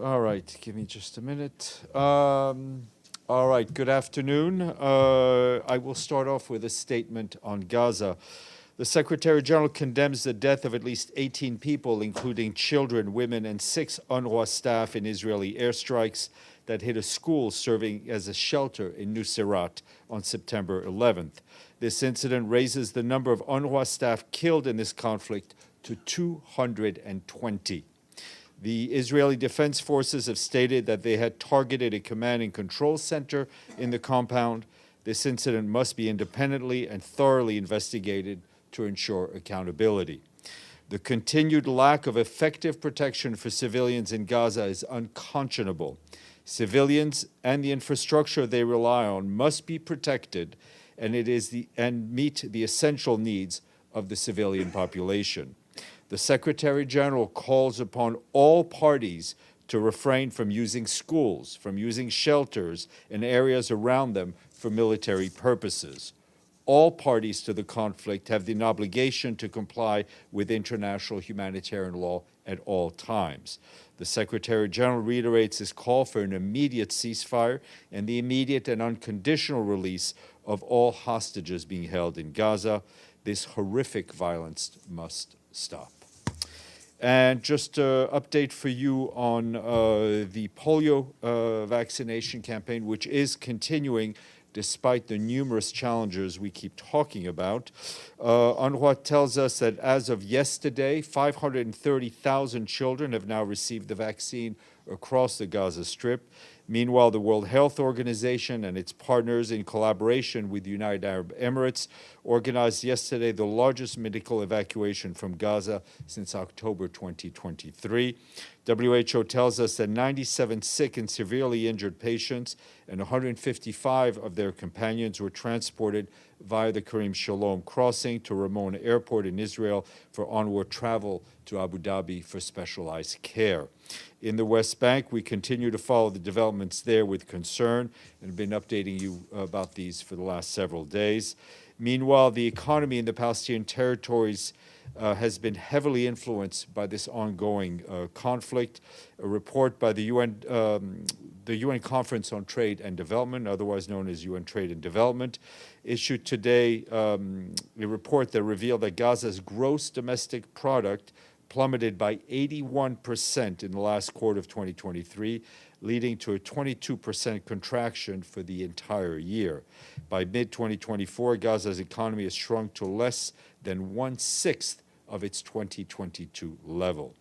All right, give me just a minute. All right, good afternoon. I will start off with a statement on Gaza. The Secretary General condemns the death of at least 18 people, including children, women, and 6 UNRWA staff in Israeli airstrikes that hit a school serving as a shelter in Nuseirat on September 11th. This incident raises the number of UNRWA staff killed in this conflict to 220. The Israeli Defense Forces have stated that they had targeted a command and control center in the compound. This incident must be independently and thoroughly investigated to ensure accountability. The continued lack of effective protection for civilians in Gaza is unconscionable. Civilians and the infrastructure they rely on must be protected, and meet the essential needs of the civilian population. The Secretary General calls upon all parties to refrain from using schools, from using shelters and areas around them for military purposes. All parties to the conflict have the obligation to comply with international humanitarian law at all times. The Secretary General reiterates his call for an immediate ceasefire and the immediate and unconditional release of all hostages being held in Gaza. This horrific violence must stop. And just an update for you on the polio vaccination campaign, which is continuing despite the numerous challenges we keep talking about. UNRWA tells us that as of yesterday, 530,000 children have now received the vaccine across the Gaza Strip. Meanwhile, the World Health Organization and its partners, in collaboration with the United Arab Emirates, organized yesterday the largest medical evacuation from Gaza since October 2023. WHO tells us that 97 sick and severely injured patients and 155 of their companions were transported via the Karim Shalom crossing to Ramon Airport in Israel for onward travel to Abu Dhabi for specialized care. In the West Bank, we continue to follow the developments there with concern and have been updating you about these for the last several days. Meanwhile, the economy in the Palestinian territories has been heavily influenced by this ongoing conflict. A report by the UN Conference on Trade and Development, otherwise known as UN Trade and Development, issued today a report that revealed that Gaza's gross domestic product plummeted by 81% in the last quarter of 2023, leading to a 22% contraction for the entire year. By mid-2024, Gaza's economy has shrunk to less than 1/6 of its 2022 level.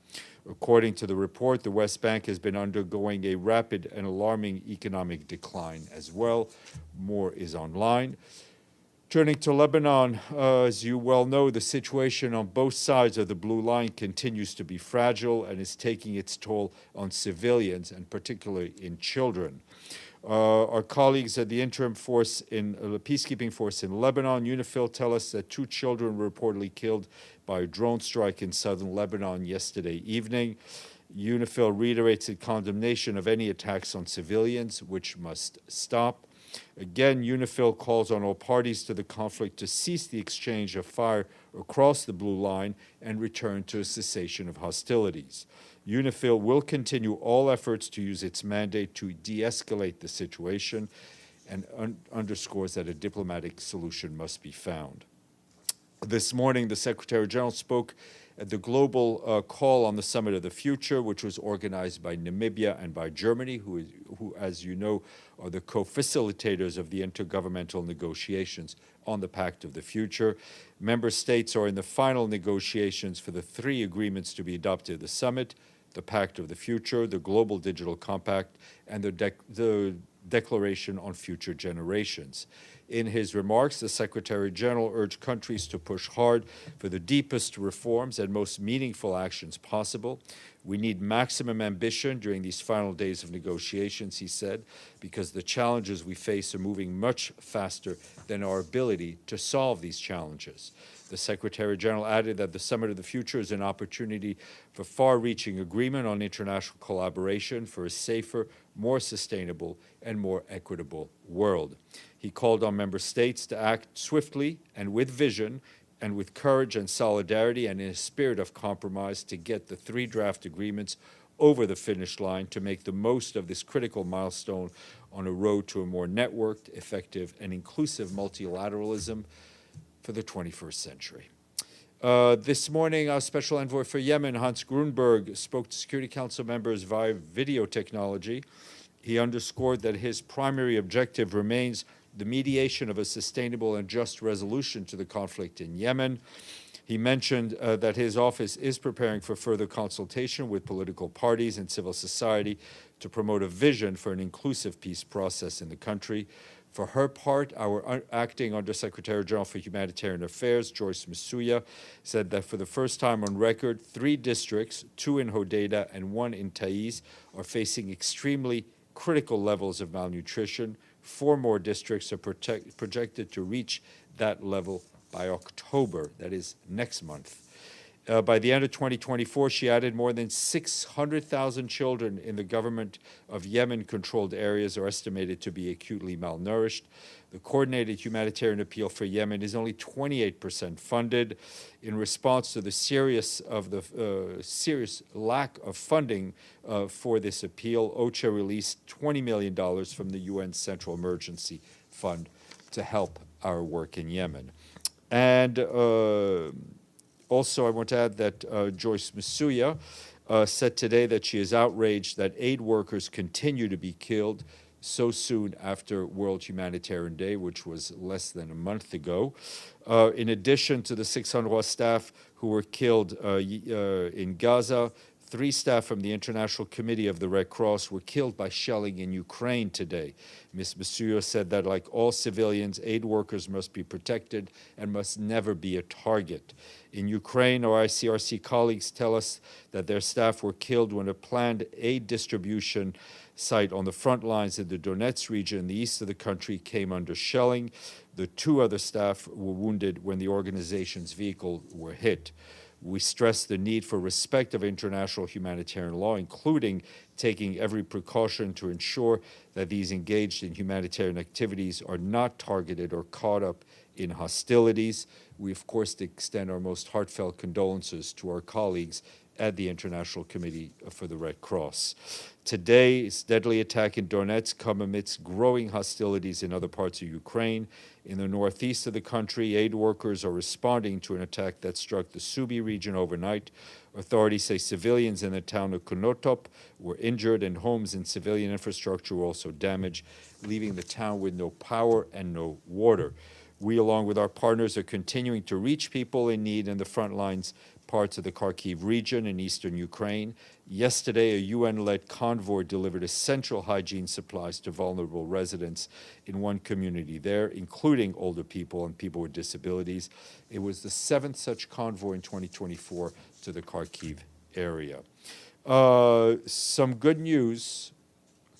According to the report, the West Bank has been undergoing a rapid and alarming economic decline as well. More is online. Turning to Lebanon, as you well know, the situation on both sides of the Blue Line continues to be fragile and is taking its toll on civilians, and particularly in children. Our colleagues at the interim force in the peacekeeping force in Lebanon, UNIFIL, tell us that 2 children were reportedly killed by a drone strike in southern Lebanon yesterday evening. UNIFIL reiterates its condemnation of any attacks on civilians, which must stop. Again, UNIFIL calls on all parties to the conflict to cease the exchange of fire across the Blue Line and return to a cessation of hostilities. UNIFIL will continue all efforts to use its mandate to de-escalate the situation and underscores that a diplomatic solution must be found. This morning, the Secretary General spoke at the global call on the Summit of the Future, which was organized by Namibia and by Germany, who, as you know, are the co-facilitators of the intergovernmental negotiations on the Pact of the Future. Member states are in the final negotiations for the 3 agreements to be adopted at the summit: the Pact of the Future, the Global Digital Compact, and the Declaration on Future Generations. In his remarks, the Secretary General urged countries to push hard for the deepest reforms and most meaningful actions possible. We need maximum ambition during these final days of negotiations, he said, because the challenges we face are moving much faster than our ability to solve these challenges. The Secretary General added that the Summit of the Future is an opportunity for far-reaching agreement on international collaboration for a safer, more sustainable, and more equitable world. He called on member states to act swiftly and with vision and with courage and solidarity and in a spirit of compromise to get the 3 draft agreements over the finish line to make the most of this critical milestone on a road to a more networked, effective, and inclusive multilateralism for the 21st century. This morning, our Special Envoy for Yemen, Hans Grunberg, spoke to Security Council members via video technology. He underscored that his primary objective remains the mediation of a sustainable and just resolution to the conflict in Yemen. He mentioned that his office is preparing for further consultation with political parties and civil society to promote a vision for an inclusive peace process in the country. For her part, our acting Undersecretary General for Humanitarian Affairs, Joyce Msuya, said that for the first time on record, 3 districts, 2 in Hodeida and 1 in Taiz, are facing extremely critical levels of malnutrition. 4 more districts are projected to reach that level by October, that is next month. By the end of 2024, she added more than 600,000 children in the government of Yemen-controlled areas are estimated to be acutely malnourished. The coordinated humanitarian appeal for Yemen is only 28% funded. In response to the serious lack of funding for this appeal, OCHA released $20 million from the UN Central Emergency Fund to help our work in Yemen. And also, I want to add that Joyce Msuya said today that she is outraged that aid workers continue to be killed so soon after World Humanitarian Day, which was less than a month ago. In addition to the 6 UNRWA staff who were killed in Gaza, 3 staff from the International Committee of the Red Cross were killed by shelling in Ukraine today. Ms. Masuya said that, like all civilians, aid workers must be protected and must never be a target. In Ukraine, our ICRC colleagues tell us that their staff were killed when a planned aid distribution site on the front lines in the Donetsk region in the east of the country came under shelling. The 2 other staff were wounded when the organization's vehicle were hit. We stress the need for respect of international humanitarian law, including taking every precaution to ensure that these engaged in humanitarian activities are not targeted or caught up in hostilities. We, of course, extend our most heartfelt condolences to our colleagues at the International Committee for the Red Cross. Today's deadly attack in Donetsk come amidst growing hostilities in other parts of Ukraine. In the northeast of the country, aid workers are responding to an attack that struck the Subi region overnight. Authorities say civilians in the town of Konotop were injured and homes and civilian infrastructure were also damaged, leaving the town with no power and no water. We, along with our partners, are continuing to reach people in need in the front lines parts of the Kharkiv region in eastern Ukraine. Yesterday, a UN-led convoy delivered essential hygiene supplies to vulnerable residents in one community there, including older people and people with disabilities. It was the 7th such convoy in 2024 to the Kharkiv area. Some good news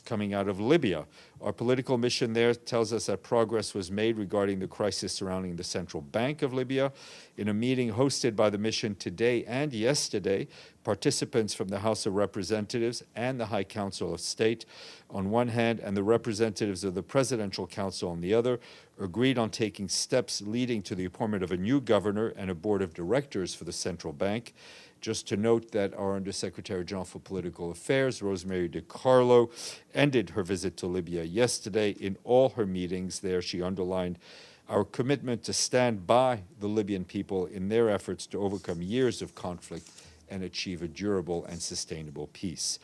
coming out of Libya. Our political mission there tells us that progress was made regarding the crisis surrounding the Central Bank of Libya. In a meeting hosted by the mission today and yesterday, participants from the House of Representatives and the High Council of State on one hand and the representatives of the Presidential Council on the other agreed on taking steps leading to the appointment of a new governor and a board of directors for the central bank. Just to note that our Undersecretary General for Political Affairs, Rosemary DiCarlo, ended her visit to Libya yesterday. In all her meetings there, she underlined our commitment to stand by the Libyan people in their efforts to overcome years of conflict and achieve a durable and sustainable peace.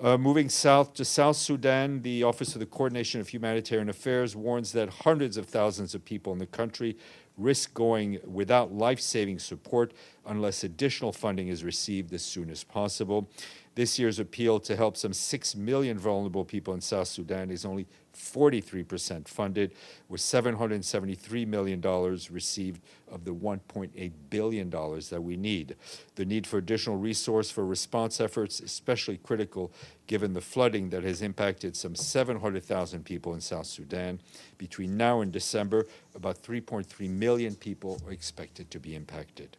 Moving south to South Sudan, the Office of the Coordination of Humanitarian Affairs warns that hundreds of thousands of people in the country risk going without life-saving support unless additional funding is received as soon as possible. This year's appeal to help some 6 million vulnerable people in South Sudan is only 43% funded, with $773 million received of the $1.8 billion that we need. The need for additional resource for response efforts is especially critical given the flooding that has impacted some 700,000 people in South Sudan. Between now and December, about 3.3 million people are expected to be impacted.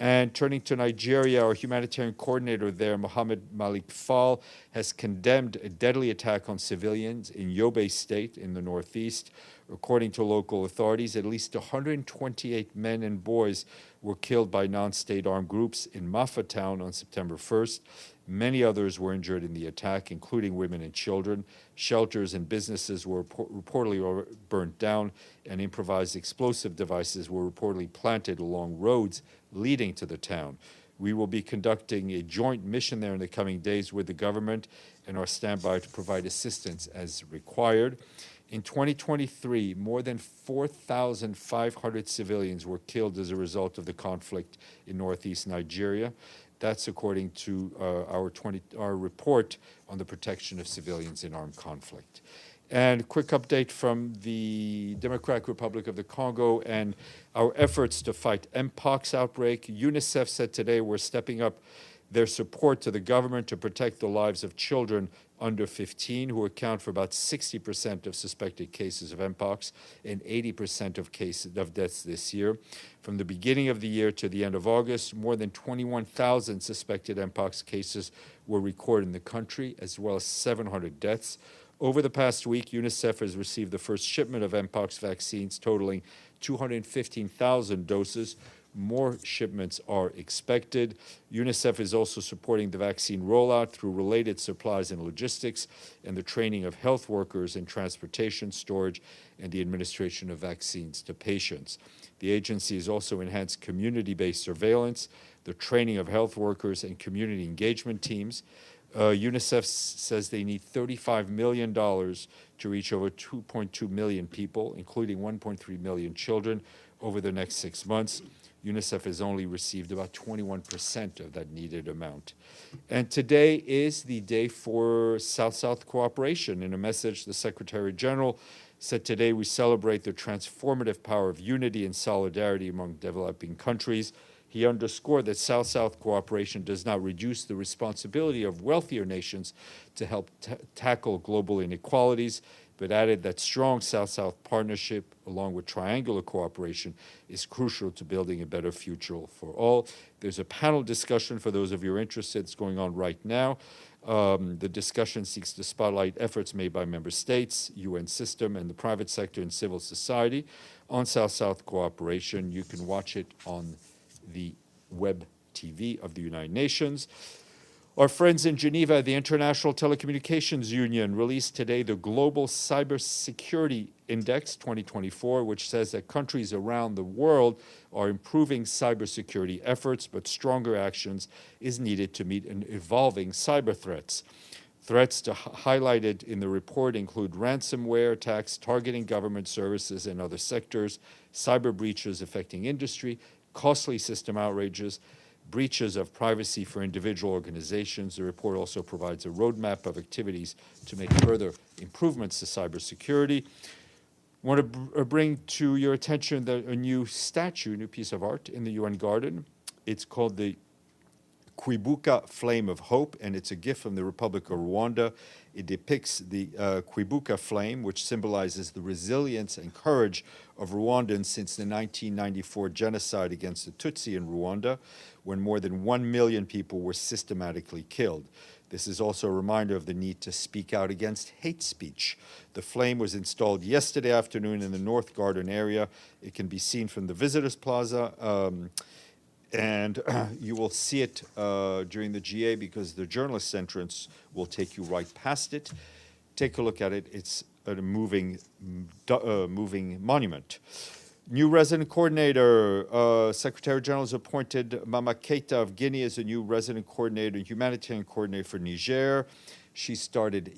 And turning to Nigeria, our humanitarian coordinator there, Mohammed Malik Fall, has condemned a deadly attack on civilians in Yobe State in the northeast. According to local authorities, at least 128 men and boys were killed by non-state armed groups in Mafa town on September 1st. Many others were injured in the attack, including women and children. Shelters and businesses were reportedly burnt down, and improvised explosive devices were reportedly planted along roads leading to the town. We will be conducting a joint mission there in the coming days with the government and are standby to provide assistance as required. In 2023, more than 4,500 civilians were killed as a result of the conflict in northeast Nigeria. That's according to our report on the protection of civilians in armed conflict. And quick update from the Democratic Republic of the Congo and our efforts to fight Mpox outbreak. UNICEF said today we're stepping up their support to the government to protect the lives of children under 15, who account for about 60% of suspected cases of Mpox and 80% of cases of deaths this year. From the beginning of the year to the end of August, more than 21,000 suspected Mpox cases were recorded in the country, as well as 700 deaths. Over the past week, UNICEF has received the first shipment of Mpox vaccines totaling 215,000 doses. More shipments are expected. UNICEF is also supporting the vaccine rollout through related supplies and logistics and the training of health workers in transportation, storage, and the administration of vaccines to patients. The agency has also enhanced community-based surveillance, the training of health workers, and community engagement teams. UNICEF says they need $35 million to reach over 2.2 million people, including 1.3 million children, over the next 6 months. UNICEF has only received about 21% of that needed amount. And today is the day for South-South cooperation. In a message, the Secretary General said today we celebrate the transformative power of unity and solidarity among developing countries. He underscored that South-South cooperation does not reduce the responsibility of wealthier nations to help tackle global inequalities, but added that strong South-South partnership, along with triangular cooperation, is crucial to building a better future for all. There's a panel discussion for those of you who are interested. It's going on right now. The discussion seeks to spotlight efforts made by member states, UN system, and the private sector and civil society on South-South cooperation. You can watch it on the web TV of the United Nations. Our friends in Geneva, the International Telecommunications Union, released today the Global Cybersecurity Index 2024, which says that countries around the world are improving cybersecurity efforts, but stronger actions is needed to meet an evolving cyber threats. Threats highlighted in the report include ransomware attacks targeting government services and other sectors, cyber breaches affecting industry, costly system outrages, breaches of privacy for individual organizations. The report also provides a roadmap of activities to make further improvements to cybersecurity. I want to bring to your attention a new statue, a new piece of art in the UN Garden. It's called the Kwibuka Flame of Hope, and it's a gift from the Republic of Rwanda. It depicts the Kwibuka flame, which symbolizes the resilience and courage of Rwandans since the 1994 genocide against the Tutsi in Rwanda, when more than 1 million people were systematically killed. This is also a reminder of the need to speak out against hate speech. The flame was installed yesterday afternoon in the North Garden area. It can be seen from the Visitors Plaza, and you will see it during the GA because the journalist's entrance will take you right past it. Take a look at it. It's a moving monument. New resident coordinator, Secretary General has appointed Mama Keita of Guinea as a new resident coordinator, humanitarian coordinator for Niger. She started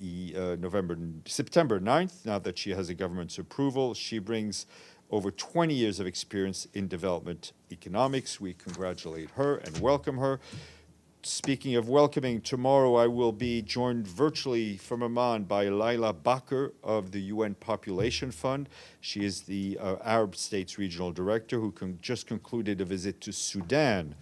September 9th, now that she has the government's approval. She brings over 20 years of experience in development economics. We congratulate her and welcome her. Speaking of welcoming, tomorrow I will be joined virtually from Amman by Laila Bakr of the UN Population Fund. She is the Arab States Regional Director who just concluded a visit to Sudan,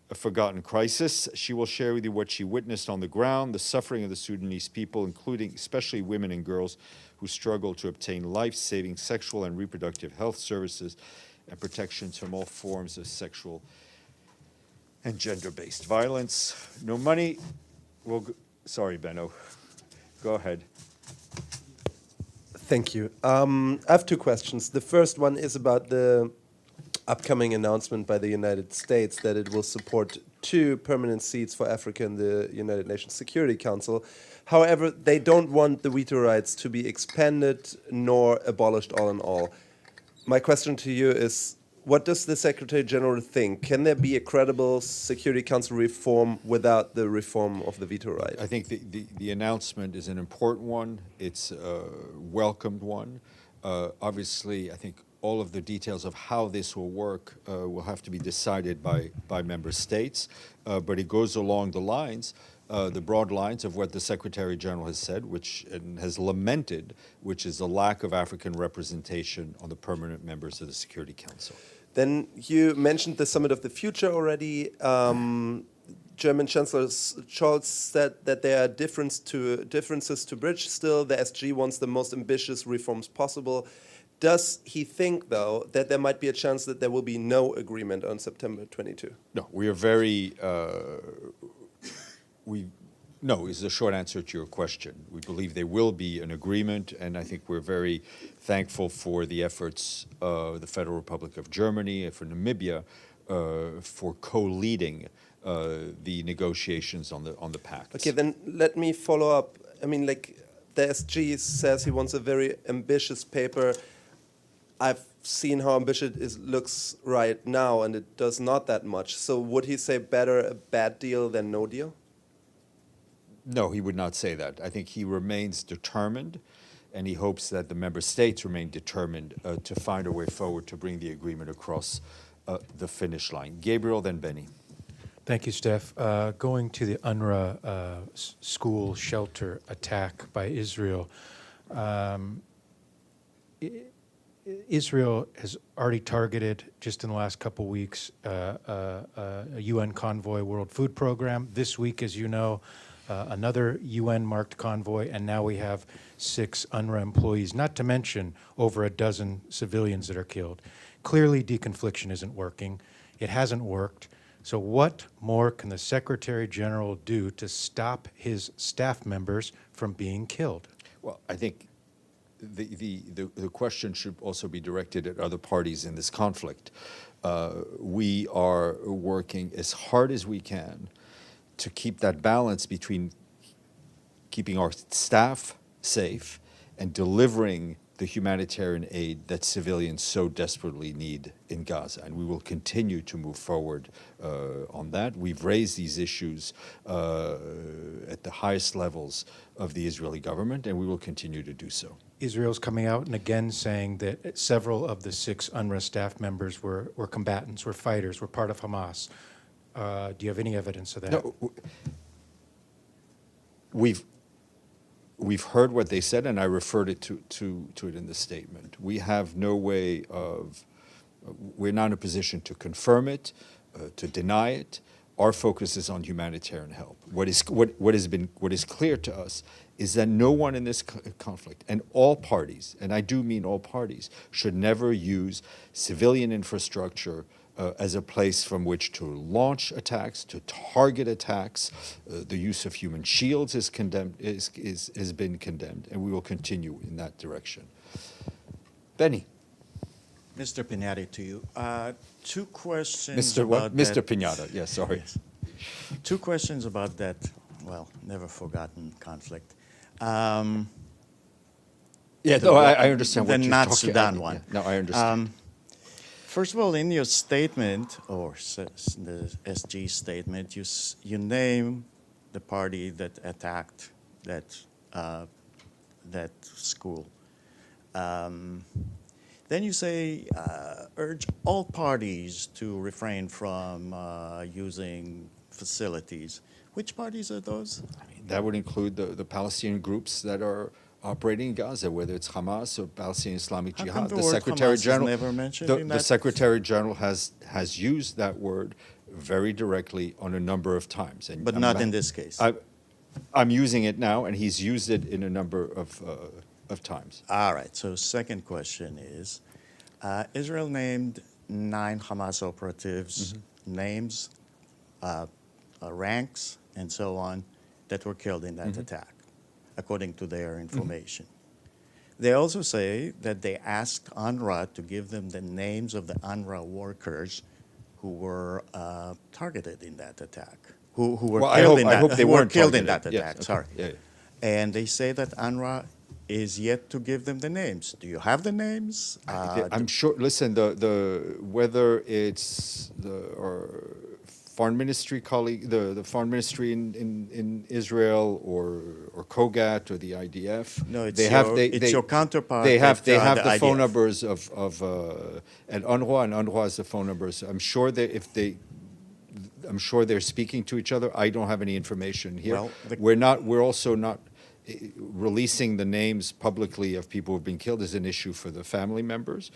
a forgotten crisis. She will share with you what she witnessed on the ground, the suffering of the Sudanese people, including especially women and girls who struggle to obtain life-saving sexual and reproductive health services and protections from all forms of sexual and gender-based violence. No money. Sorry, Benno. Go ahead. Thank you. I have two questions. The first one is about the upcoming announcement by the United States that it will support 2 permanent seats for Africa in the United Nations Security Council. However, they don't want the veto rights to be expanded nor abolished all in all. My question to you is, what does the Secretary General think? Can there be a credible Security Council reform without the reform of the veto right? I think the announcement is an important one. It's a welcomed one. Obviously, I think all of the details of how this will work will have to be decided by member states, but it goes along the lines, the broad lines of what the Secretary General has said, and has lamented, which is the lack of African representation on the permanent members of the Security Council. Then you mentioned the Summit of the Future already. German Chancellor Scholz said that there are differences to bridge still. The SG wants the most ambitious reforms possible. Does he think, though, that there might be a chance that there will be no agreement on September 22? No, we are very... No is the short answer to your question. We believe there will be an agreement, and I think we're very thankful for the efforts of the Federal Republic of Germany and for Namibia for co-leading the negotiations on the pact. Okay, then let me follow up. I mean, like, the SG says he wants a very ambitious paper. I've seen how ambitious it looks right now, and it does not that much. So would he say better a bad deal than no deal? No, he would not say that. I think he remains determined, and he hopes that the member states remain determined to find a way forward to bring the agreement across the finish line. Gabriel, then Benny. Thank you, Steph. Going to the UNRWA school shelter attack by Israel, Israel has already targeted, just in the last couple weeks, a UN convoy World Food Program. This week, as you know, another UN-marked convoy, and now we have 6 UNRWA employees, not to mention over a dozen civilians that are killed. Clearly, deconfliction isn't working. It hasn't worked. So what more can the Secretary General do to stop his staff members from being killed? Well, I think the question should also be directed at other parties in this conflict. We are working as hard as we can to keep that balance between keeping our staff safe and delivering the humanitarian aid that civilians so desperately need in Gaza. And we will continue to move forward on that. We've raised these issues at the highest levels of the Israeli government, and we will continue to do so. Israel's coming out and again saying that several of the 6 UNRWA staff members were combatants, were fighters, were part of Hamas. Do you have any evidence of that? No, we've heard what they said, and I referred it to it in the statement. We have no way of, we're not in a position to confirm it, to deny it. Our focus is on humanitarian help. What is clear to us is that no one in this conflict, and all parties, and I do mean all parties, should never use civilian infrastructure as a place from which to launch attacks, to target attacks. The use of human shields has been condemned, and we will continue in that direction. Benny. Mr. Pinati, to you. 2 questions Mr. What? about Mr. that. Pinata, yes, sorry. Yes. 2 questions about that, well, never forgotten conflict. Yeah, no, I understand what the you're not talking Sudan about. one. Yeah, no, I understand. First of all, in your statement, or the SG statement, you name the party that attacked that school. Then you say, urge all parties to refrain from using facilities. Which parties are those? I mean, that would include the Palestinian groups that are operating in Gaza, whether it's Hamas or Palestinian Islamic How come Jihad. the The word Secretary Hamas is General, never mentioned in the that? Secretary General has used that word very directly on a number of times, and But not in this case. I'm using it now, and he's used it in a number of times. All right, so second question is, Israel named 9 Hamas operatives, names, ranks, and so on, that were killed in that attack, according to their information. They also say that they asked UNRWA to give them the names of the UNRWA workers who were targeted in that attack, who were Well, killed in I that. hope they who were weren't killed in targeted. that Yes, attack. okay. Sorry. Yeah, yeah. And they say that UNRWA is yet to give them the names. Do you have the names? I'm sure. Listen, the whether it's the or foreign ministry colleague, the foreign ministry in Israel or Kogat or the IDF. No, it's they your counterpart. They have at, the phone IDF. numbers of at UNRWA, and UNRWA has the phone numbers. I'm sure that I'm sure they're speaking to each other. I don't have any information here. Well, We're also not releasing the names publicly of people who've been killed is an issue for the family members,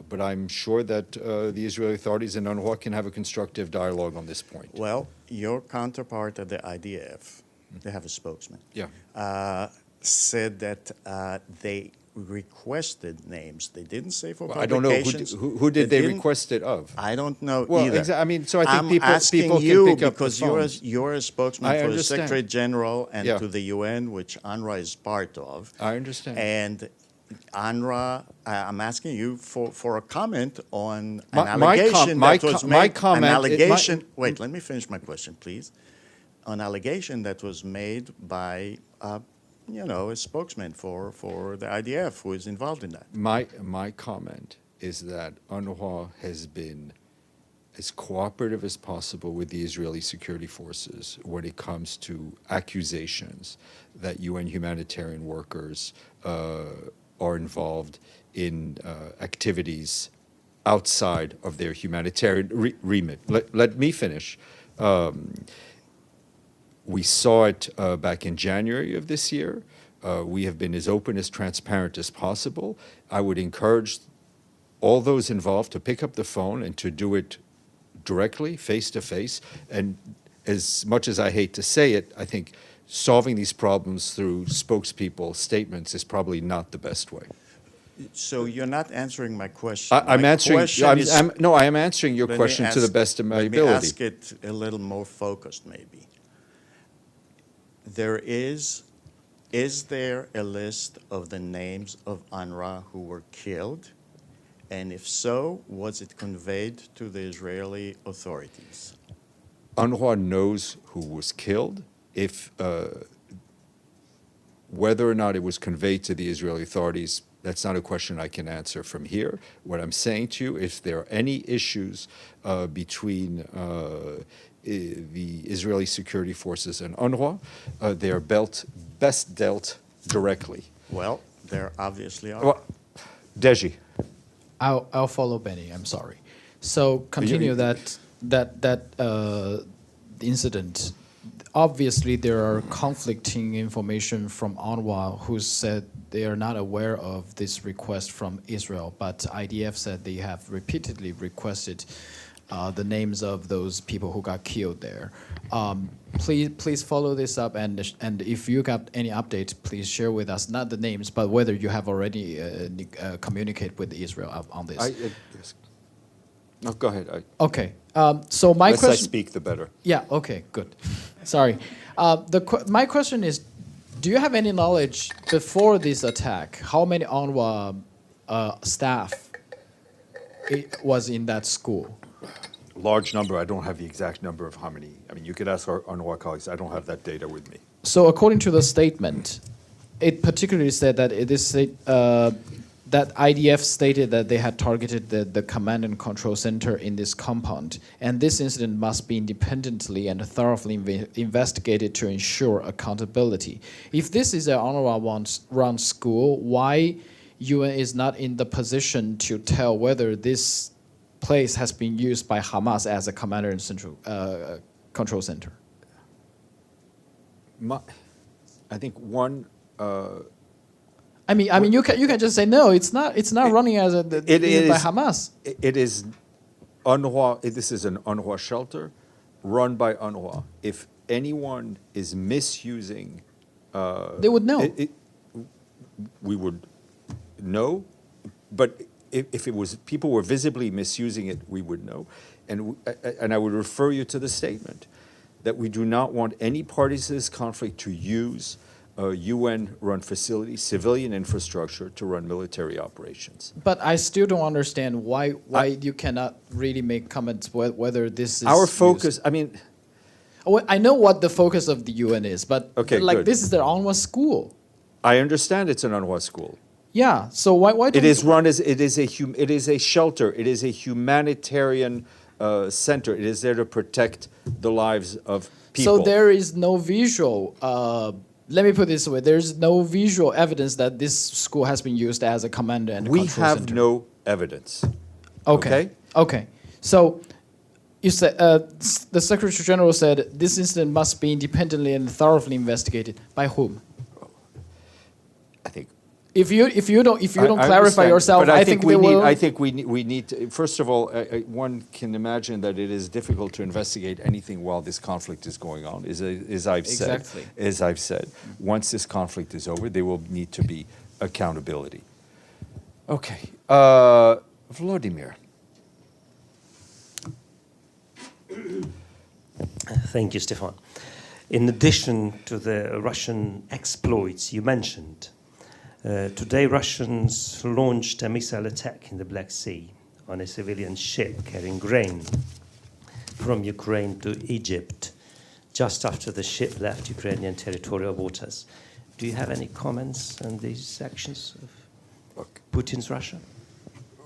but I'm sure that the Israeli authorities and UNRWA can have a constructive dialogue on this point. Well, your counterpart at the IDF, they have a spokesman, Yeah. said that they requested names. They didn't say for Well, I don't know publications. who did they didn't- request it of. I don't know Well, either. I mean, so I think I'm people asking can you pick up the because phone. you're a spokesman I for the understand. Secretary General and Yeah. to the UN, which UNRWA is part of. I understand. And UNRWA, I'm asking you for a comment on My- an my com- allegation my that was co- made. my comment- An my- allegation. Wait, let me finish my question, please. An allegation that was made by, a spokesman for the IDF who is involved in that. My comment is that UNRWA has been as cooperative as possible with the Israeli security forces when it comes to accusations that UN humanitarian workers are involved in activities outside of their humanitarian remit. Let me finish. We saw it back in January of this year. We have been as open, as transparent as possible. I would encourage all those involved to pick up the phone and to do it directly, face to face. And as much as I hate to say it, I think solving these problems through spokespeople statements is probably not the best way. So you're not answering my question. I'm My answering. question is- I am answering your Let me question to the ask- best of my Let me ability. ask it a little more focused, maybe. Is there a list of the names of UNRWA who were killed? And if so, was it conveyed to the Israeli authorities? UNRWA knows who was killed. If whether or not it was conveyed to the Israeli authorities, that's not a question I can answer from here. What I'm saying to you, if there are any issues between the Israeli security forces and UNRWA, they are best dealt directly. Well, there obviously are. Well, Deji. I'll follow Benny. I'm sorry. So continue that incident. Obviously, there are conflicting information from UNRWA who said they are not aware of this request from Israel, but IDF said they have repeatedly requested the names of those people who got killed there. Please follow this up, and if you got any updates, please share with us, not the names, but whether you have already communicated with Israel on this. Yes. No, go ahead. Okay. So my Less I question. speak, the better. Yeah. Okay. Good. Sorry. My question is, do you have any knowledge before this attack? How many UNRWA staff was in that school? Large number. I don't have the exact number of how many. I mean, you could ask our UNRWA colleagues. I don't have that data with me. So according to the statement, it particularly said that that IDF stated that they had targeted the command and control center in this compound, and this incident must be independently and thoroughly investigated to ensure accountability. If this is an UNRWA-run school, why UN is not in the position to tell whether this place has been used by Hamas as a command and central control center? I think one. I mean, you can just say no. It's not running as a It is by Hamas. It is UNRWA. This is an UNRWA shelter, run by UNRWA. If anyone is misusing, They would know. We would know, but if it was people were visibly misusing it, we would know, and I would refer you to the statement that we do not want any parties to this conflict to use UN-run facilities, civilian infrastructure to run military operations. But I still don't understand why you cannot really make comments whether this is Our used. focus, I mean, Oh, I know what the focus of the UN is, but Okay, like good. this is their UNRWA school. I understand it's an UNRWA school. Yeah. So why don't It is run as, it is a shelter, it is a humanitarian center. It is there to protect the lives of people. So there is no visual. Let me put it this way: there's no visual evidence that this school has been used as a command and We control have center. no evidence. Okay. Okay. So you said the Secretary General said this incident must be independently and thoroughly investigated. By whom? I think. If you don't I clarify understand, yourself, but I think we they need. will. I think we need. To, first of all, one can imagine that it is difficult to investigate anything while this conflict is going on. As I've Exactly. said, as I've said, once this conflict is over, there will need to be accountability. Okay, Vladimir. Thank you, Stéphane. In addition to the Russian exploits you mentioned, today Russians launched a missile attack in the Black Sea on a civilian ship carrying grain from Ukraine to Egypt, just after the ship left Ukrainian territorial waters. Do you have any comments on these actions of Look, Putin's Russia?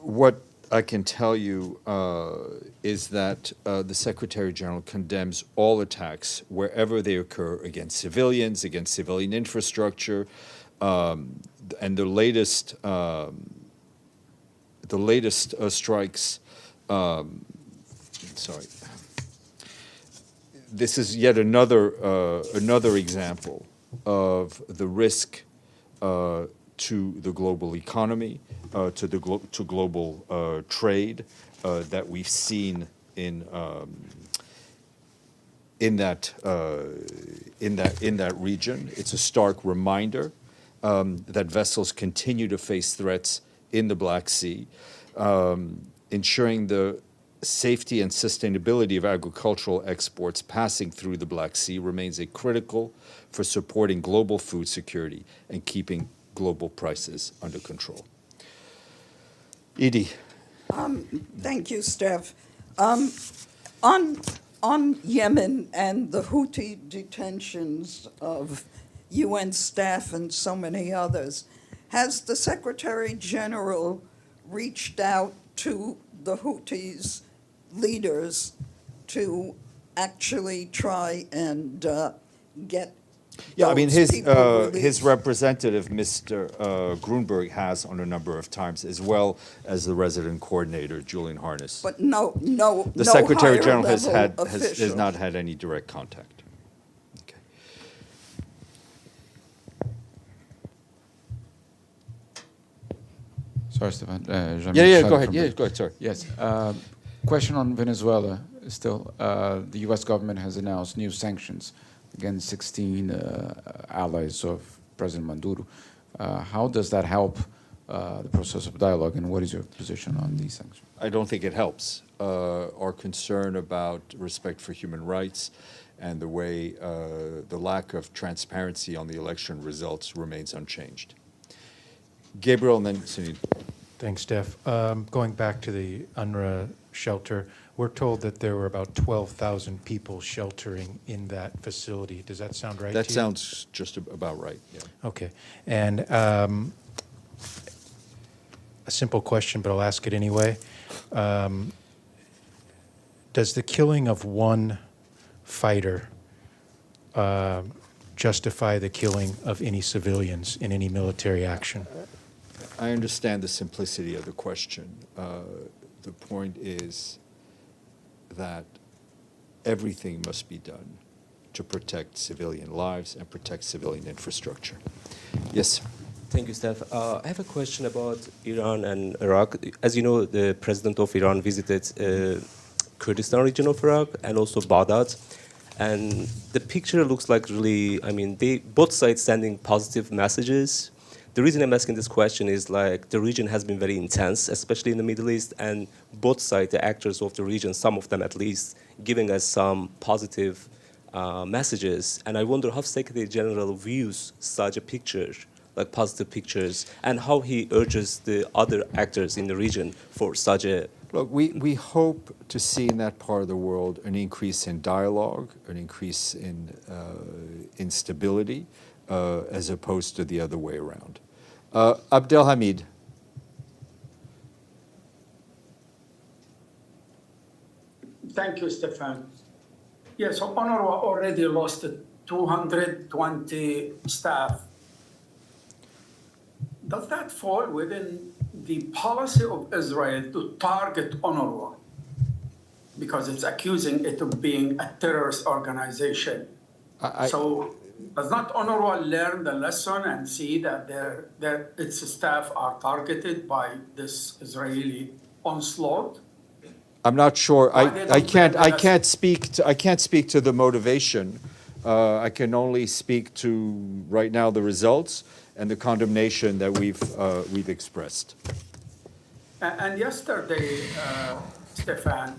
what I can tell you is that the Secretary General condemns all attacks wherever they occur against civilians, against civilian infrastructure, and the latest strikes. Sorry, this is yet another example of the risk to the global economy, to global trade that we've seen in that region. It's a stark reminder that vessels continue to face threats in the Black Sea, ensuring the safety and sustainability of agricultural exports passing through the Black Sea remains a critical for supporting global food security and keeping global prices under control. Edie. Thank you, Steph. On Yemen and the Houthi detentions of UN staff and so many others, has the Secretary General reached out to the Houthis' leaders to actually try and get Yeah, I mean, those people his released? representative, Mr. Grunberg, has on a number of times, as well as the resident coordinator, Julian Harness. But no The Secretary higher General has level has official. not had any direct contact. Okay. Sorry, Stéphane. Yeah, go ahead. Yeah, go ahead. Sorry. Yes. Question on Venezuela. Still, the U.S. government has announced new sanctions against 16 allies of President Maduro. How does that help the process of dialogue, and what is your position on these sanctions? I don't think it helps. Our concern about respect for human rights and the way the lack of transparency on the election results remains unchanged. Gabriel and then Sunil. Thanks, Steph. Going back to the UNRWA shelter, we're told that there were about 12,000 people sheltering in that facility. Does that sound right That to you? sounds just about right. Yeah. Okay. And a simple question, but I'll ask it anyway. Does the killing of one fighter justify the killing of any civilians in any military action? I understand the simplicity of the question. The point is that everything must be done to protect civilian lives and protect civilian infrastructure. Yes. Thank you, Steph. I have a question about Iran and Iraq. As you know, the president of Iran visited Kurdistan region of Iraq and also Baghdad. And the picture looks like really, I mean, both sides sending positive messages. The reason I'm asking this question is like the region has been very intense, especially in the Middle East, and both sides, the actors of the region, some of them at least, giving us some positive messages. And I wonder how Secretary General views such a picture, like positive pictures, and how he urges the other actors in the region for such a. Look, we hope to see in that part of the world an increase in dialogue, an increase in stability, as opposed to the other way around. Abdelhamid. Thank you, Stéphane. Yes, so UNRWA already lost 220 staff. Does that fall within the policy of Israel to target UNRWA because it's accusing it of being a terrorist organization? So does not UNRWA learn the lesson and see that its staff are targeted by this Israeli onslaught? I'm not sure. Why they I don't can't. learn the I lesson? can't speak to the motivation. I can only speak to right now the results and the condemnation that we've expressed. And yesterday, Stéphane,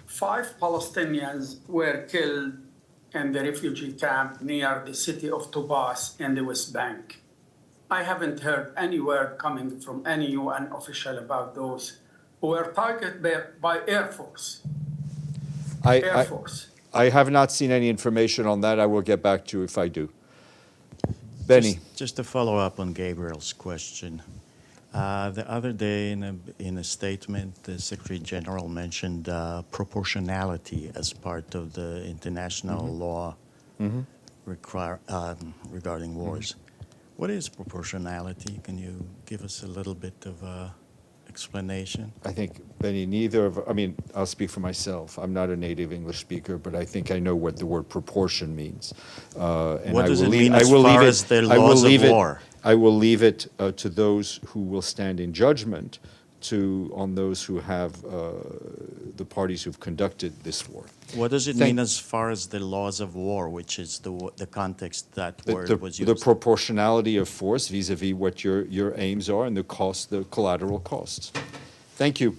5 Palestinians were killed in the refugee camp near the city of Tubas in the West Bank. I haven't heard any word coming from any UN official about those who were targeted by Air Force. Air Force. I have not seen any information on that. I will get back to you if I do. Benny. Just to follow up on Gabriel's question. The other day in a statement, the Secretary General mentioned proportionality as part of the international law regarding wars. What is proportionality? Can you give us a little bit of explanation? I think, Benny, I'll speak for myself. I'm not a native English speaker, but I think I know what the word proportion means. And What I does will it leave- mean I as will far leave as it- the I will laws of leave it- war? I will leave it to those who will stand in judgment on those who have, the parties who've conducted this war. What does it Thank- mean as far as the laws of war, which is the context that The- word the, was the used? proportionality of force vis-a-vis what your aims are and the collateral costs. Thank you.